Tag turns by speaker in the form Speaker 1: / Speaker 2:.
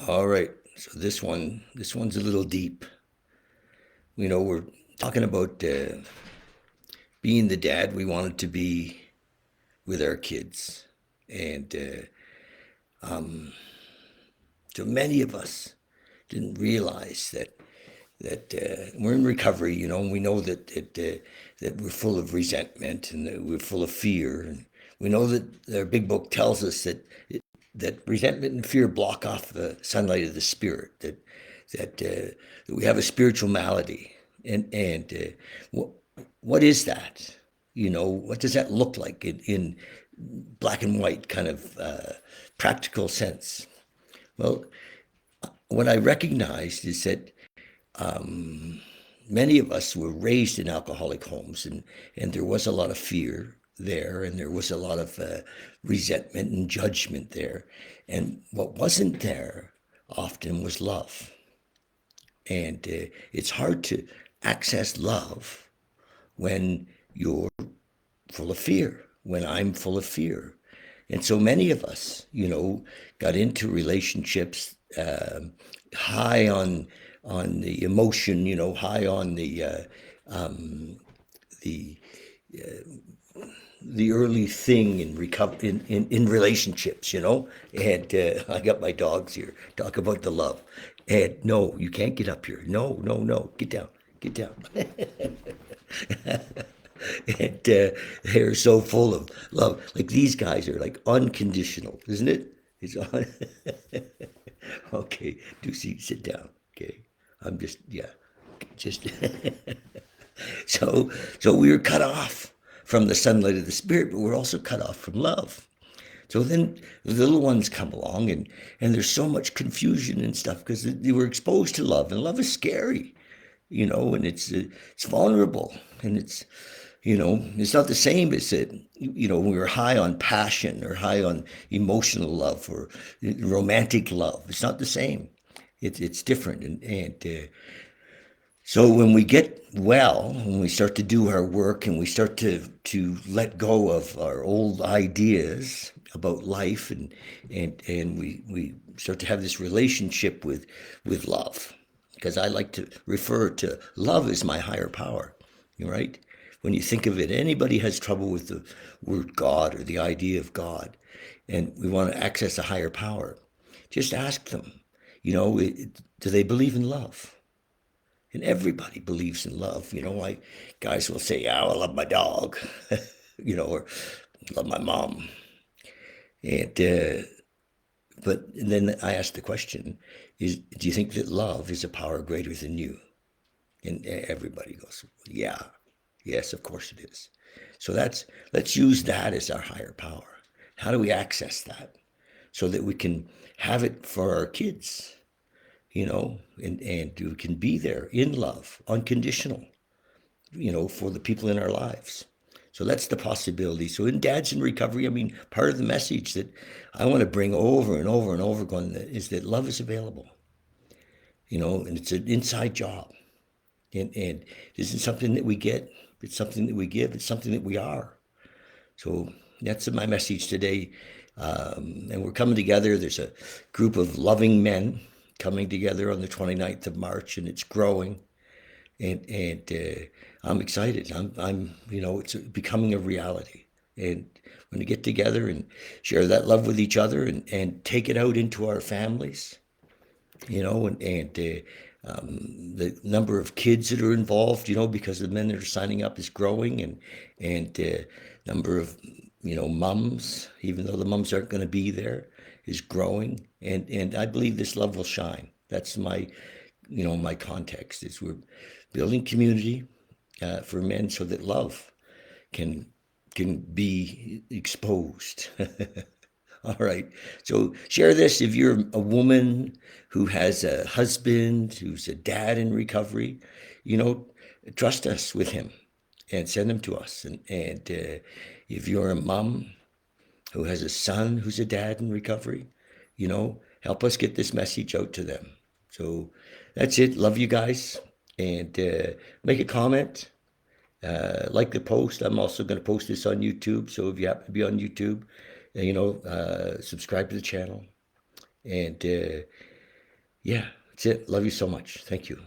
Speaker 1: All right. So this one's a little deep. We're talking about being the dad we wanted to be with our kids, and so many of us didn't realize that we're in recovery. And we know that we're full of resentment and that we're full of fear, and we know that our big book tells us that resentment and fear block off the sunlight of the spirit. That we have a spiritual malady, and what what is that? What does that look like in black and white kind of practical sense? Well, what I recognized is that many of us were raised in alcoholic homes, and there was a lot of fear there, and there was a lot of resentment and judgment there. And what wasn't there often was love. And it's hard to access love when you're full of fear, when I'm full of fear. And so many of us, got into relationships high on the emotion, high on the the early thing in in relationships, And I got my dogs here. Talk about the love. And no, you can't get up here. No, no, no. Get down. Get down. And they're so full of love. Like these guys are like unconditional, isn't it? It's on. Okay, Ducey, sit down. Okay, I'm just yeah, just so we were cut off from the sunlight of the spirit, but we're also cut off from love. So then the little ones come along, and there's so much confusion and stuff because they were exposed to love, and love is scary, and it's vulnerable, and it's not the same as it, when we were high on passion or high on emotional love or romantic love. It's not the same. It's different, and so when we get well, when we start to do our work and we start to let go of our old ideas about life, and we start to have this relationship with love, because I like to refer to love as my higher power, right? When you think of it, anybody has trouble with the word God or the idea of God, and we want to access a higher power. Just ask them, do they believe in love? And everybody believes in love. Like guys will say, "Yeah, I love my dog," or love my mom. And but then I ask the question: do you think that love is a power greater than you? And everybody goes, "Yeah, yes, of course it is." So let's use that as our higher power. How do we access that so that we can have it for our kids? And we can be there in love, unconditional, for the people in our lives. So that's the possibility. So in Dads in Recovery, I mean, part of the message that I want to bring over and over and over again is that love is available, and it's an inside job. And it isn't something that we get, it's something that we give, it's something that we are. So that's my message today. And we're coming together. There's a group of loving men coming together on the 29th of March, and it's growing. And I'm excited. It's becoming a reality. And when we get together and share that love with each other and take it out into our families, and the number of kids that are involved, because the men that are signing up is growing, and number of mums, even though the mums aren't going to be there, is growing, and I believe this love will shine. That's my context is we're building community for men so that love can can be exposed. All right. So share this if you're a woman who has a husband who's a dad in recovery, you know, trust us with him and send him to us. And if you're a mom who has a son who's a dad in recovery, help us get this message out to them. So that's it. Love you guys. And make a comment. Like the post. I'm also going to post this on YouTube. So if you happen to be on YouTube, subscribe to the channel. And Yeah, that's it. Love you so much. Thank you.